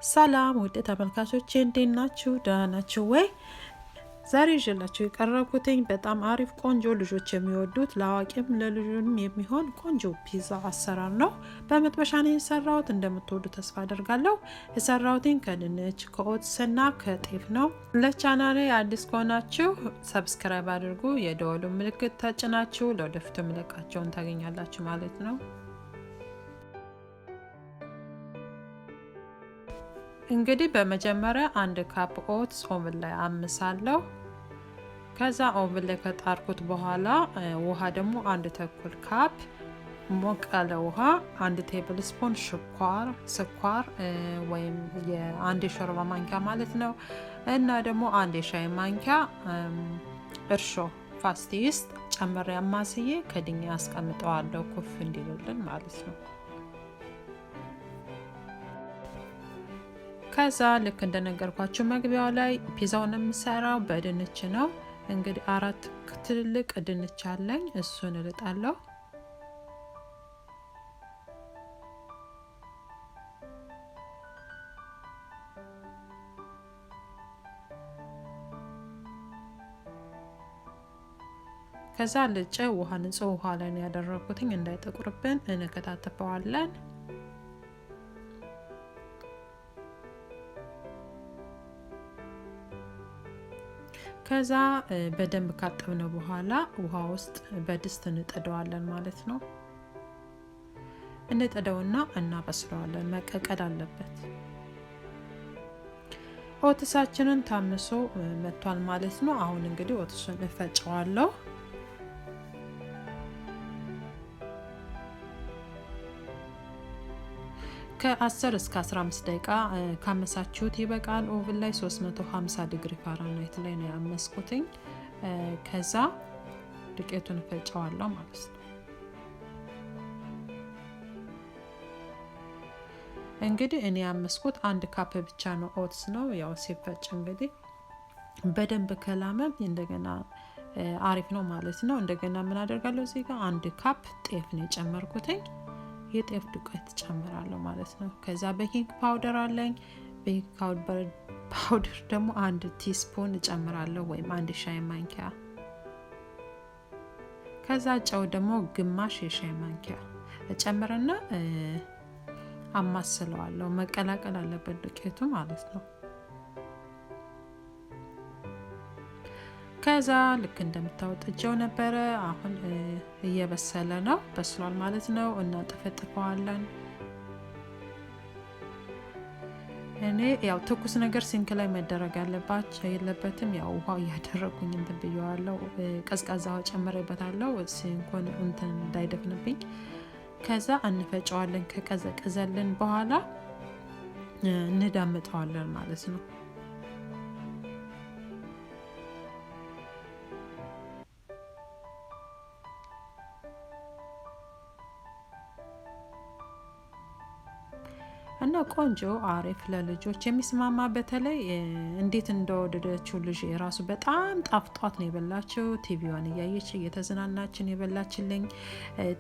ሰላም ውድ ተመልካቾቼ እንዴት ናችሁ? ደህና ናችሁ ወይ? ዛሬ ይዤላችሁ የቀረብኩትኝ በጣም አሪፍ ቆንጆ ልጆች የሚወዱት ለአዋቂም ለልጆችም የሚሆን ቆንጆ ፒዛ አሰራር ነው። በመጥበሻ ነው የሰራሁት። እንደምትወዱ ተስፋ አደርጋለሁ። የሰራሁትኝ ከድንች ከኦትስ እና ከጤፍ ነው። ለቻናሌ አዲስ ከሆናችሁ ሰብስክራይብ አድርጉ፣ የደወሉ ምልክት ተጭናችሁ ለወደፊቱ ምልክታቸውን ታገኛላችሁ ማለት ነው። እንግዲህ በመጀመሪያ 1 ካፕ ኦትስ ኦቨን ላይ አምሳለሁ። ከዛ ኦቨን ላይ ከጣርኩት በኋላ ውሃ ደግሞ 1 ተኩል ካፕ ሞቅ ያለ ውሃ፣ 1 ቴብል ስፑን ስኳር ወይም የ1 የሾርባ ማንኪያ ማለት ነው እና ደግሞ 1 የሻይ ማንኪያ እርሾ ፋስት ይስት ጨምሬ አማስዬ ከድኛ አስቀምጠዋለሁ ኩፍ እንዲልልን ማለት ነው። ከዛ ልክ እንደነገርኳችሁ መግቢያው ላይ ፒዛውን የምሰራው በድንች ነው። እንግዲህ 4 ትልልቅ ድንች አለኝ፣ እሱን እልጣለሁ። ከዛ ልጬ ንጹህ ውሃ ላይ ነው ያደረኩትኝ እንዳይጠቁርብን እንከታተፈዋለን። ከዛ በደንብ ካጠብነው በኋላ ውሃ ውስጥ በድስት እንጥደዋለን ማለት ነው። እንጥደውና እናበስለዋለን። መቀቀል አለበት። ኦትሳችንን ታምሶ መጥቷል ማለት ነው። አሁን እንግዲህ ኦትሱን እፈጨዋለሁ። ከ10 እስከ 15 ደቂቃ ካመሳችሁት ይበቃል። ኦቨን ላይ 350 ዲግሪ ፋራናይት ላይ ነው ያመስኩትኝ። ከዛ ዱቄቱን ፈጨዋለሁ ማለት ነው። እንግዲህ እኔ ያመስኩት 1 ካፕ ብቻ ነው፣ ኦትስ ነው። ያው ሲፈጭ እንግዲህ በደንብ ከላመም እንደገና አሪፍ ነው ማለት ነው። እንደገና ምን አደርጋለሁ እዚህ ጋር 1 ካፕ ጤፍ ነው የጨመርኩትኝ። የጤፍ ዱቄት ጨምራለሁ ማለት ነው። ከዛ ቤኪንግ ፓውደር አለኝ። ቤኪንግ ፓውደር ደግሞ 1 ቲስፑን ጨምራለሁ ወይም 1 ሻይ ማንኪያ። ከዛ ጨው ደግሞ ግማሽ የሻይ ማንኪያ ጨምርና አማስለዋለሁ። መቀላቀል አለበት ዱቄቱ ማለት ነው። ከዛ ልክ እንደምታወጥጀው ነበረ። አሁን እየበሰለ ነው፣ በስሏል ማለት ነው። እናጠፈጥፈዋለን። እኔ ያው ትኩስ ነገር ሲንክ ላይ መደረግ የለበትም። ያው ውሃ እያደረጉኝ እንትን ብየዋለሁ። ቀዝቃዛ ውሃ ጨምሬበታለሁ ሲንኮን እንትን እንዳይደፍንብኝ። ከዛ እንፈጨዋለን። ከቀዘቀዘልን በኋላ እንዳምጠዋለን ማለት ነው። እና ቆንጆ አሪፍ ለልጆች የሚስማማ በተለይ እንዴት እንደወደደችው ልጅ ራሱ በጣም ጣፍጧት ነው የበላችው። ቲቪዋን እያየች እየተዝናናችን የበላችልኝ።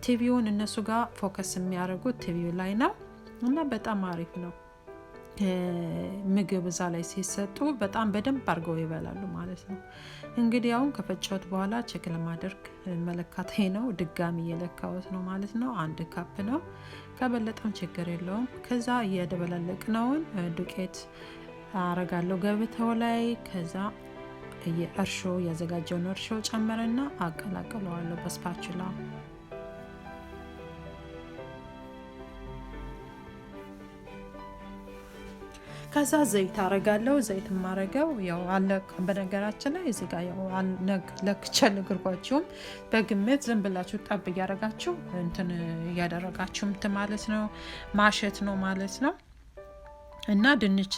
ቲቪውን እነሱ ጋር ፎከስ የሚያደርጉት ቲቪው ላይ ነው እና በጣም አሪፍ ነው። ምግብ እዛ ላይ ሲሰጡ በጣም በደንብ አድርገው ይበላሉ ማለት ነው። እንግዲህ አሁን ከፈጨሁት በኋላ ቼክ ለማድረግ መለካቴ ነው። ድጋሚ እየለካሁት ነው ማለት ነው። 1 ካፕ ነው፣ ከበለጠም ችግር የለውም። ከዛ እየደበላለቅነውን ዱቄት አረጋለሁ ገበታው ላይ። ከዛ የእርሾ ያዘጋጀውን እርሾ ጨምረና አቀላቅለዋለሁ በስፓቹላ። ከዛ ዘይት አረጋለሁ። ዘይት ማረገው ያው አለቅ። በነገራችን ላይ እዚህ ጋር ያው ለክቼ ልግርጓችሁም በግምት ዝም ብላችሁ ጠብ እያረጋችሁ እንትን እያደረጋችሁ ማለት ነው፣ ማሸት ነው ማለት ነው። እና ድንች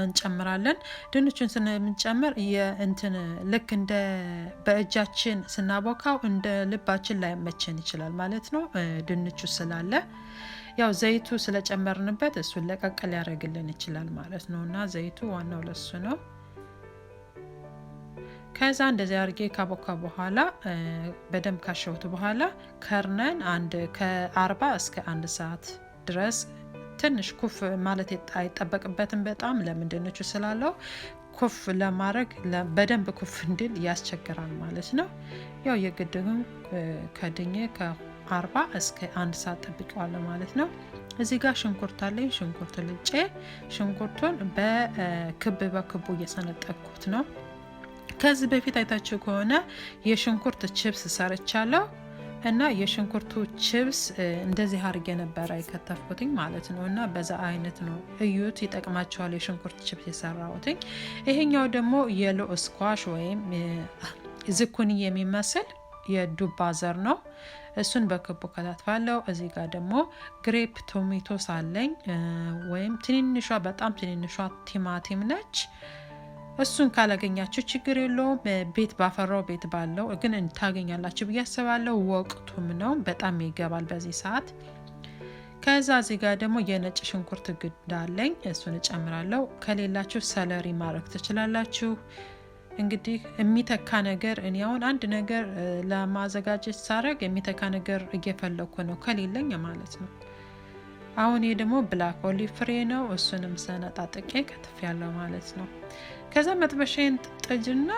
እንጨምራለን። ድንቹን ስለምንጨምር የእንትን ልክ እንደ በእጃችን ስናቦካው እንደ ልባችን ላይ መቸን ይችላል ማለት ነው። ድንቹ ስላለ ያው ዘይቱ ስለጨመርንበት እሱን ለቀቀል ያደርግልን ይችላል ማለት ነው። እና ዘይቱ ዋናው ለሱ ነው። ከዛ እንደዚህ አድርጌ ካቦካ በኋላ በደንብ ካሸሁት በኋላ ከርነን ከ40 እስከ 1 ሰዓት ድረስ ትንሽ ኩፍ ማለት አይጠበቅበትም በጣም ለምንድነው ስላለው ኩፍ ለማድረግ በደንብ ኩፍ እንዲል ያስቸግራል ማለት ነው። ያው የግድግም ከድኜ ከ40 እስከ 1 ሰዓት ጠብቀዋለሁ ማለት ነው። እዚህ ጋር ሽንኩርት አለኝ። ሽንኩርት ልጬ ሽንኩርቱን በክብ በክቡ እየሰነጠቅኩት ነው። ከዚህ በፊት አይታችሁ ከሆነ የሽንኩርት ቺፕስ ሰርቻለሁ እና የሽንኩርቱ ቺፕስ እንደዚህ አድርጌ ነበር የከተፍኩትኝ ማለት ነው። እና በዛ አይነት ነው እዩት፣ ይጠቅማቸዋል የሽንኩርት ቺፕስ የሰራሁትኝ። ይሄኛው ደግሞ የሎ ስኳሽ ወይም ዝኩኒ የሚመስል የዱባ ዘር ነው። እሱን በክቡ ከታትፋለሁ። እዚህ ጋር ደግሞ ግሬፕ ቶሜቶስ አለኝ ወይም ትንንሿ በጣም ትንንሿ ቲማቲም ነች። እሱን ካላገኛችሁ ችግር የለውም፣ ቤት ባፈራው ቤት ባለው ግን ታገኛላችሁ ብዬ አስባለሁ። ወቅቱም ነው፣ በጣም ይገባል በዚህ ሰዓት። ከዛ እዚህ ጋር ደግሞ የነጭ ሽንኩርት ግድ አለኝ፣ እሱን እጨምራለሁ። ከሌላችሁ ሰለሪ ማድረግ ትችላላችሁ። እንግዲህ የሚተካ ነገር እኔ አሁን አንድ ነገር ለማዘጋጀት ሳረግ የሚተካ ነገር እየፈለኩ ነው ከሌለኝ ማለት ነው። አሁን ይሄ ደግሞ ብላክ ኦሊቭ ፍሬ ነው፣ እሱንም ሰነጣጥቄ ከትፍ ያለው ማለት ነው። ከዛ መጥበሻዬን ጥጅና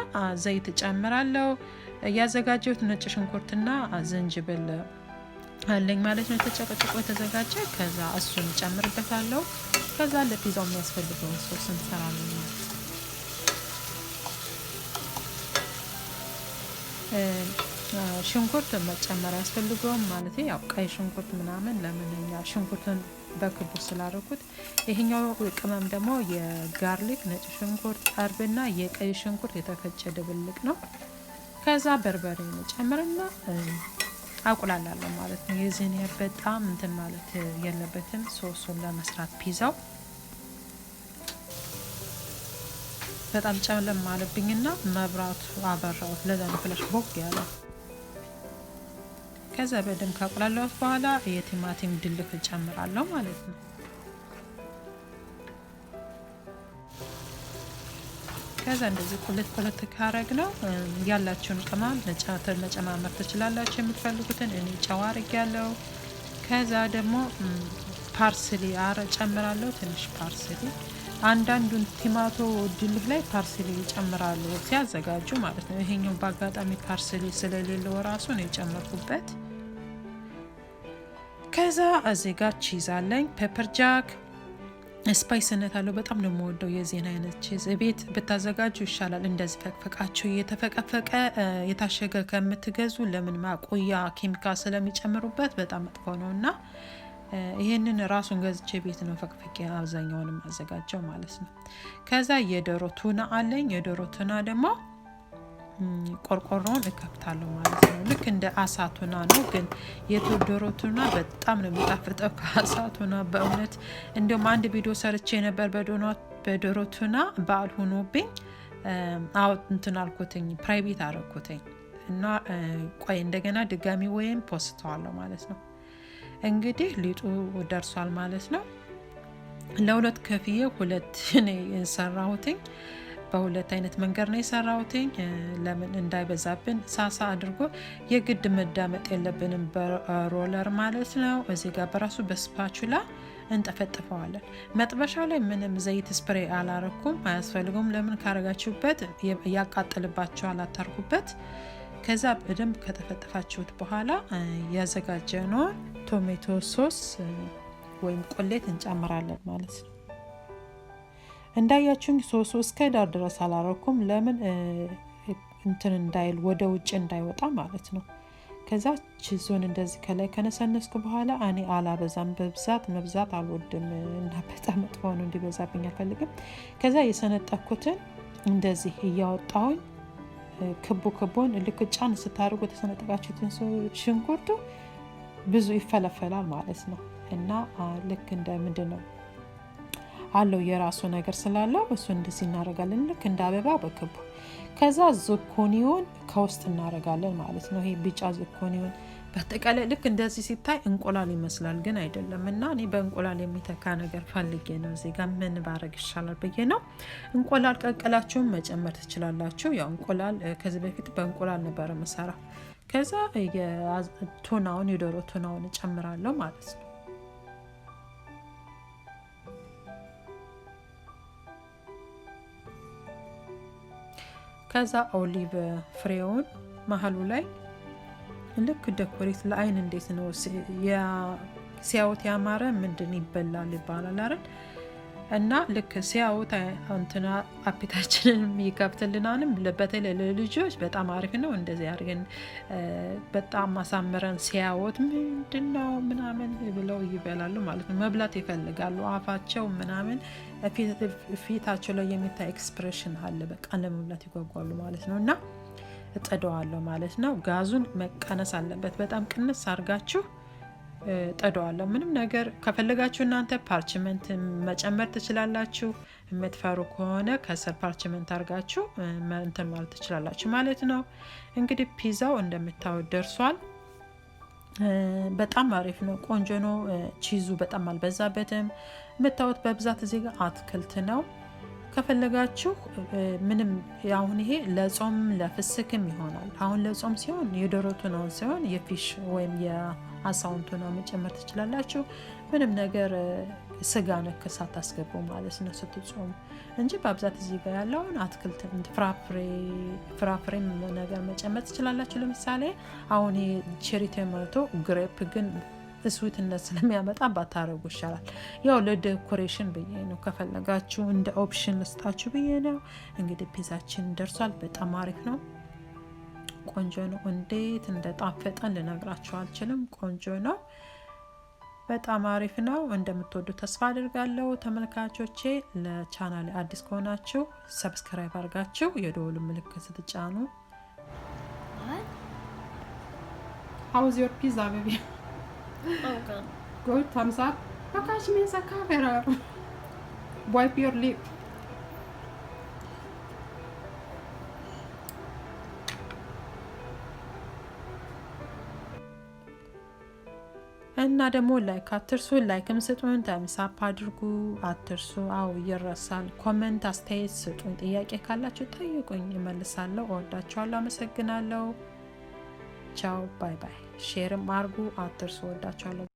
ዘይት ጨምራለሁ። ያዘጋጀሁት ነጭ ሽንኩርትና ዝንጅብል አለኝ ማለት ነው፣ ተጨቅጭቆ የተዘጋጀ። ከዛ እሱን ጨምርበታለሁ። ከዛ ለፒዛው የሚያስፈልገውን ሶስ እንሰራለን ማለት ነው። ሽንኩርት መጨመር ያስፈልገውም ማለት ያው ቀይ ሽንኩርት ምናምን ለምንኛ ሽንኩርትን በክቡ ስላደረኩት። ይሄኛው ቅመም ደግሞ የጋርሊክ ነጭ ሽንኩርት አርብና የቀይ ሽንኩርት የተፈጨ ድብልቅ ነው። ከዛ በርበሬ ጨምርና አቁላላለሁ ማለት ነው። የዚህን በጣም እንትን ማለት የለበትም ሶሱን ለመስራት ፒዛው በጣም ጨለም ማለብኝና መብራቱ አበራሁት። ለዛ ነው ፍለሽ ቦግ ያለው። ከዛ በደንብ ካቁላላሁት በኋላ የቲማቲም ድልህ እጨምራለሁ ማለት ነው። ከዛ እንደዚህ ቁልት ካረግ ነው ያላችሁን ቅመም መጨማመር ትችላላችሁ የምትፈልጉትን። እኔ ጨው አድርጌያለሁ። ከዛ ደግሞ ፓርስሊ ጨምራለሁ፣ ትንሽ ፓርስሊ። አንዳንዱን ቲማቶ ድልህ ላይ ፓርስሊ ይጨምራሉ ሲያዘጋጁ ማለት ነው። ይሄኛው በአጋጣሚ ፓርስሊ ስለሌለው ራሱ ነው የጨመርኩበት። ከዛ እዚህ ጋር ቺዝ አለኝ፣ ፔፐር ጃክ ስፓይስነት አለው። በጣም ነው የምወደው የዚህን አይነት ቺዝ። ቤት ብታዘጋጁ ይሻላል። እንደዚህ ፈቅፈቃችሁ የተፈቀፈቀ የታሸገ ከምትገዙ ለምን ማቆያ ኬሚካል ስለሚጨምሩበት በጣም መጥፎ ነውና ይሄንን ራሱን ገዝቼ ቤት ነው ፈቅፍቄ አብዛኛውንም አዘጋጀው ማለት ነው። ከዛ የዶሮ ቱና አለኝ። የዶሮ ቱና ደግሞ ቆርቆሮውን እከፍታለሁ ማለት ነው። ልክ እንደ አሳ ቱና ነው፣ ግን የዶሮ ቱና በጣም ነው የሚጣፍጠው ከአሳ ቱና በእውነት። እንደውም አንድ ቪዲዮ ሰርቼ ነበር በዶሮ ቱና በዓል ሆኖብኝ እንትን አልኩትኝ፣ ፕራይቬት አረኩትኝ እና ቆይ እንደገና ድጋሚ ወይም ፖስተዋለሁ ማለት ነው። እንግዲህ ሊጡ ደርሷል ማለት ነው። ለሁለት ከፍዬ ሁለት ነው የሰራሁትኝ። በሁለት አይነት መንገድ ነው የሰራሁትኝ። ለምን እንዳይበዛብን ሳሳ አድርጎ የግድ መዳመጥ የለብንም በሮለር ማለት ነው። እዚህ ጋር በራሱ በስፓቹላ እንጠፈጥፈዋለን። መጥበሻው ላይ ምንም ዘይት ስፕሬ አላረኩም፣ አያስፈልገውም። ለምን ካረጋችሁበት ያቃጥልባችኋል፣ አታርጉበት። ከዛ በደንብ ከተፈጠፋችሁት በኋላ ያዘጋጀነውን ቶሜቶ ሶስ ወይም ቆሌት እንጨምራለን ማለት ነው። እንዳያችሁኝ ሶሱ እስከ ዳር ድረስ አላረኩም፣ ለምን እንትን እንዳይል ወደ ውጭ እንዳይወጣ ማለት ነው። ከዛ ቺዙን እንደዚህ ከላይ ከነሰነስኩ በኋላ እኔ አላበዛም፣ መብዛት አልወድም እና በጣም መጥፎ ነው፣ እንዲበዛብኝ አልፈልግም። ከዛ የሰነጠኩትን እንደዚህ እያወጣሁኝ ክቡን ልክ ጫን ስታደርጉ የተሰነጠቃችሁትን ሽንኩርቱ ብዙ ይፈለፈላል ማለት ነው። እና ልክ እንደ ምንድን ነው አለው የራሱ ነገር ስላለው እሱ እንደዚህ እናደርጋለን፣ ልክ እንደ አበባ በክቡ። ከዛ ዝኩኒውን ከውስጥ እናደርጋለን ማለት ነው። ይሄ ቢጫ ዝኩኒውን በአጠቃላይ ልክ እንደዚህ ሲታይ እንቁላል ይመስላል፣ ግን አይደለም። እና እኔ በእንቁላል የሚተካ ነገር ፈልጌ ነው እዚህ ጋር ምን ባረግ ይሻላል ብዬ ነው። እንቁላል ቀቅላችሁም መጨመር ትችላላችሁ። ያው እንቁላል ከዚህ በፊት በእንቁላል ነበር መሰራ። ከዛ የዶሮ ቱናውን እጨምራለሁ ማለት ነው። ከዛ ኦሊቭ ፍሬውን መሀሉ ላይ ልክ ዴኮሬት ለአይን እንዴት ነው ሲያዩት ያማረ ምንድን ይበላል ይባላል አይደል? እና ልክ ሲያዩት እንትና አፒታችንን ይከፍትልናልም። በተለይ ለልጆች በጣም አሪፍ ነው። እንደዚህ አድርገን በጣም ማሳመረን ሲያዩት ምንድነው ምናምን ብለው ይበላሉ ማለት ነው። መብላት ይፈልጋሉ። አፋቸው ምናምን ፊታቸው ላይ የሚታይ ኤክስፕሬሽን አለ። በቃ ለመብላት ይጓጓሉ ማለት ነው። እና እጠደዋለሁ ማለት ነው። ጋዙን መቀነስ አለበት። በጣም ቅንስ አድርጋችሁ ጠደዋለሁ። ምንም ነገር ከፈለጋችሁ እናንተ ፓርችመንት መጨመር ትችላላችሁ። የምትፈሩ ከሆነ ከስር ፓርችመንት አድርጋችሁ እንትን ማለት ትችላላችሁ ማለት ነው። እንግዲህ ፒዛው እንደምታዩት ደርሷል። በጣም አሪፍ ነው፣ ቆንጆ ነው። ቺዙ በጣም አልበዛበትም። የምታዩት በብዛት እዚህ ጋር አትክልት ነው። ከፈለጋችሁ ምንም አሁን ይሄ ለጾም ለፍስክም ይሆናል። አሁን ለጾም ሲሆን የዶሮቱ ነው ሲሆን የፊሽ ወይም የአሳውንቱ ነው መጨመር ትችላላችሁ። ምንም ነገር ስጋ ነክ ሳታስገቡ ማለት ነው ስትጾሙ እንጂ በብዛት እዚህ ጋር ያለውን አትክልት ፍራፍሬ ነገር መጨመር ትችላላችሁ። ለምሳሌ አሁን ይሄ ቼሪ ቶማቶ ግሬፕ ግን ስዊትነት ስለሚያመጣ ባታረጉ ይሻላል። ያው ለዴኮሬሽን ብዬ ነው። ከፈለጋችሁ እንደ ኦፕሽን ልስጣችሁ ብዬ ነው። እንግዲህ ፒዛችን ደርሷል። በጣም አሪፍ ነው፣ ቆንጆ ነው። እንዴት እንደጣፈጠን ልነግራችሁ አልችልም። ቆንጆ ነው፣ በጣም አሪፍ ነው። እንደምትወዱ ተስፋ አድርጋለሁ ተመልካቾቼ። ለቻናሌ አዲስ ከሆናችሁ ሰብስክራይብ አድርጋችሁ የደወሉ ምልክት ስትጫኑ። How's your pizza, baby? Oh, good. Good, thumbs up. Catch me as a camera. Wipe your lip. እና ደግሞ ላይክ አትርሱ። ላይክም ስጡን፣ ታምስ አፕ አድርጉ አትርሱ። አው ይረሳል። ኮሜንት አስተያየት ስጡን። ጥያቄ ካላችሁ ጠይቁኝ፣ እመልሳለሁ። እወዳችኋለሁ። አመሰግናለሁ። ቻው፣ ባይ ባይ። ሼርም አድርጉ አትርሱ። እወዳችኋለሁ።